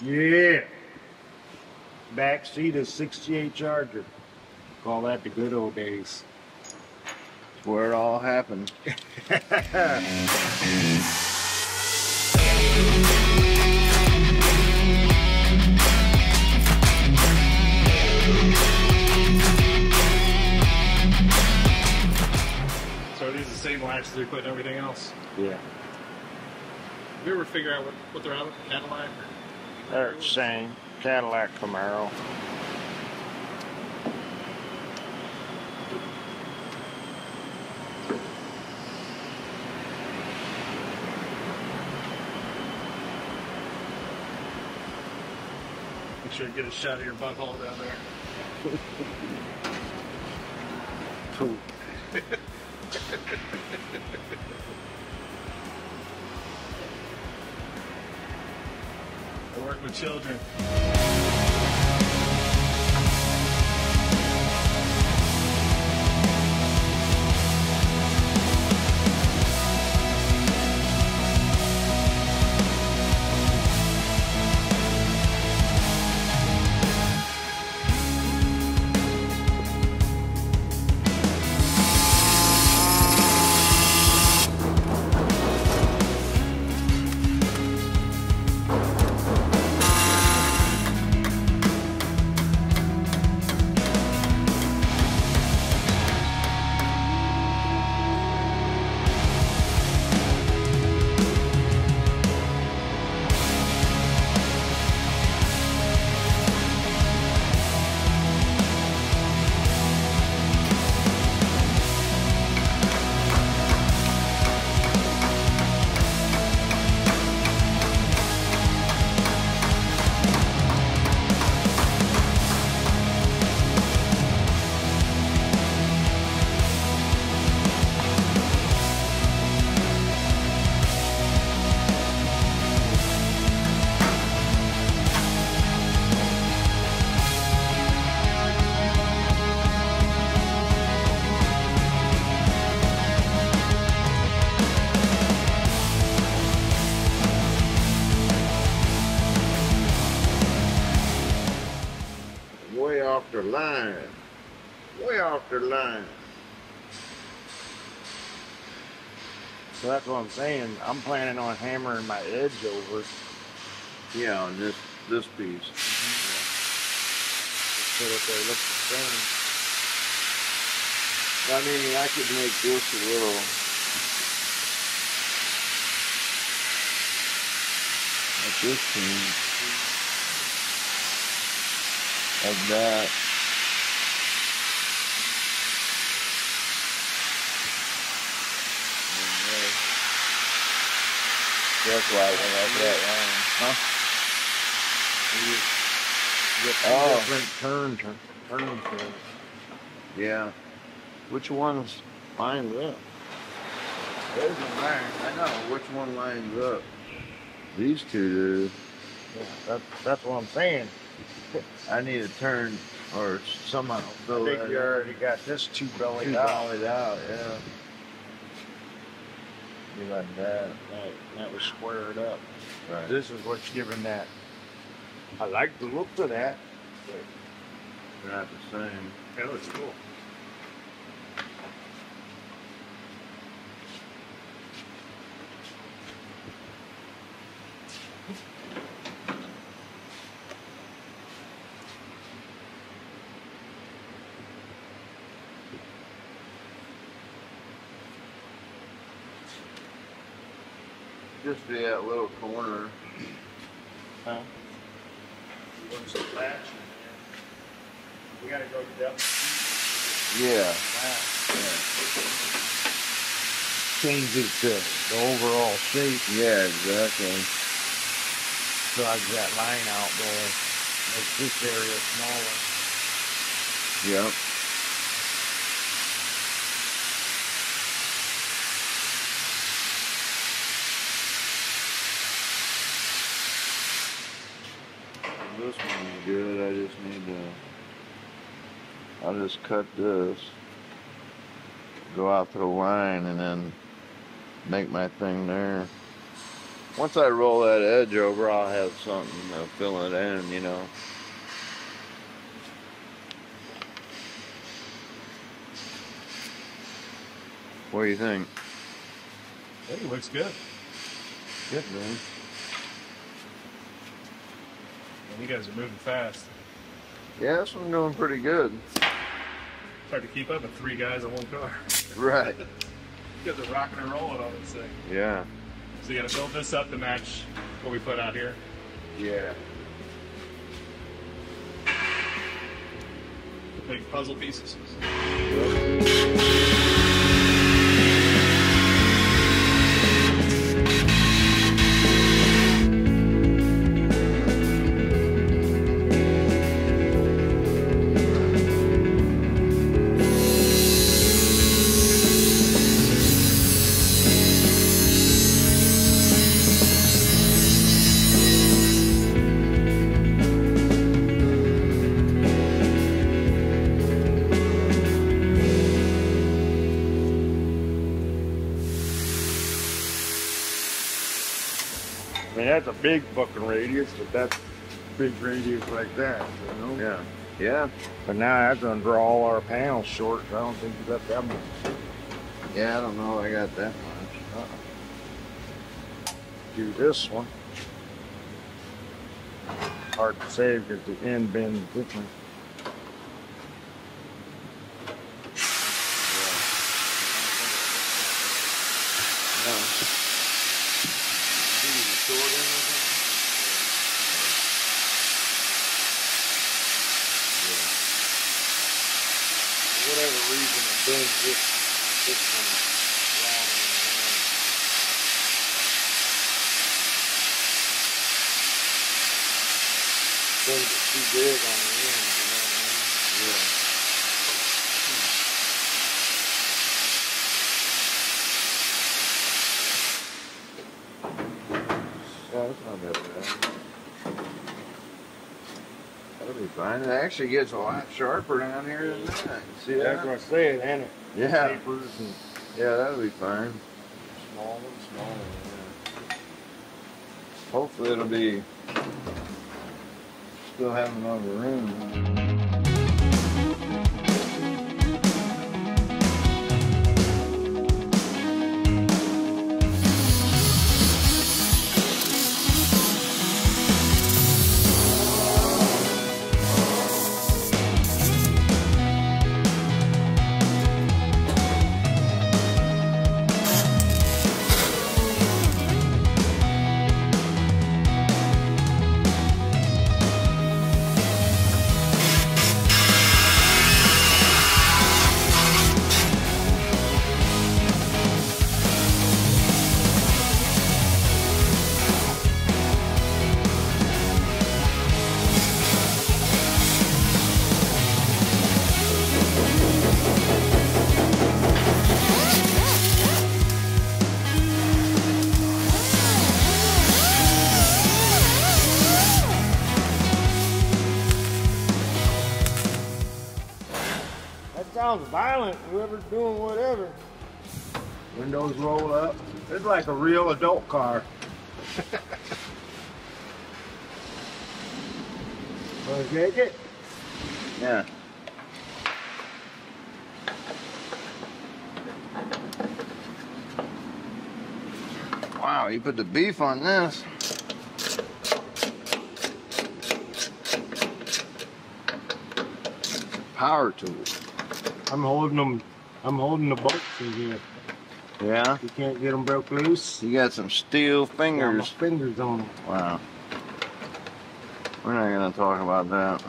Yeah. Back seat is 68 Charger. Call that the good old days. It's where it all happened. So are these the same latches we put in everything else? Yeah. Did we ever figure out what they're out of? Cadillac? They're the same. Cadillac Camaro. Make sure you get a shot of your butthole down there. Cool. I work with children. Way off the line. Way off the line. So that's what I'm saying. I'm planning on hammering my edge over. Yeah, on this piece. So that they look the same. I mean, I could make this a little. Like this thing. Like that. That's why I went over that line. Huh? You get different turns. Yeah. Which one's lined up? There's a line. I know which one lines up. These two do. Yeah, that's what I'm saying. I need to turn or somehow I fill think that you in. already got this two bellied Two out. bellied out, yeah. Be like that. That was squared up. Right. This is what's giving that. I like the look of that. They're not the same. That looks cool. Just be that little corner. Huh? You want some latch? We gotta go depth. Yeah. Yeah. Changes the overall shape. Yeah, exactly. Drags that line out there. Makes this area smaller. Yep. This one's good. I just need to. I'll just cut this, go out to the line, and then make my thing there. Once I roll that edge over, I'll have something to fill it in, you know. What do you think? I think it looks good. Good, man. And you guys are moving fast. Yeah, this one's doing pretty good. It's hard to keep up with 3 guys in one car. Right. You guys are rocking and rolling on this thing. Yeah. So you gotta build this up to match what we put out here. Yeah. The big puzzle pieces. I mean, that's a big fucking radius, but that's big radius like that, you know? Yeah. Yeah. But now that's gonna draw all our panels short, so I don't think you got that much. Yeah, I don't know I got that much. Do this one. Hard to say because the end bend is different. For whatever reason, it bends this one wrong in the end. Bends it too big on the end, you know what I mean? Yeah. Yeah, that's not that bad. That'll be fine. It actually gets a lot sharper down here than that. See that? That's what I said, ain't it? Yeah. Papers and Yeah, that'll be fine. small and small. Yeah. Hopefully it'll be still have enough room. Sounds violent, whoever's doing whatever. Windows roll up. It's like a real adult car. Wanna take it? Yeah. Wow, you put the beef on this. Power tool. I'm holding the bolts in here. Yeah? You can't get them broke loose. You got some steel Got my fingers. fingers on them. Wow. We're not gonna talk about that.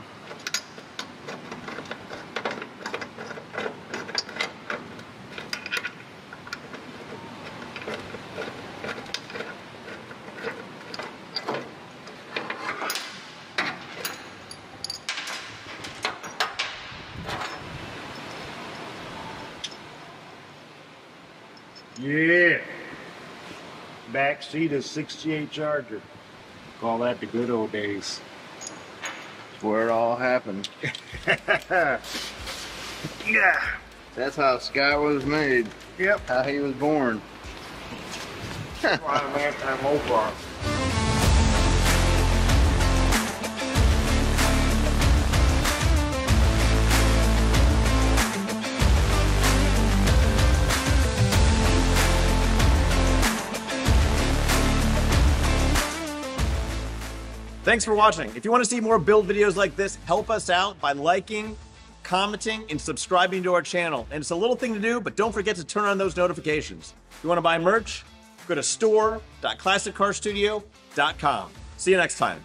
Yeah. Back seat is 68 Charger. Call that the good old days. That's where it all happened. Yeah. That's how Scott was made. Yep. How he was born. I'm anti-Mopar. Thanks for watching. If you want to see more build videos like this, help us out by liking, commenting, and subscribing to our channel. And it's a little thing to do, but don't forget to turn on those notifications. If you want to buy merch, go to store.classiccarstudio.com. See you next time.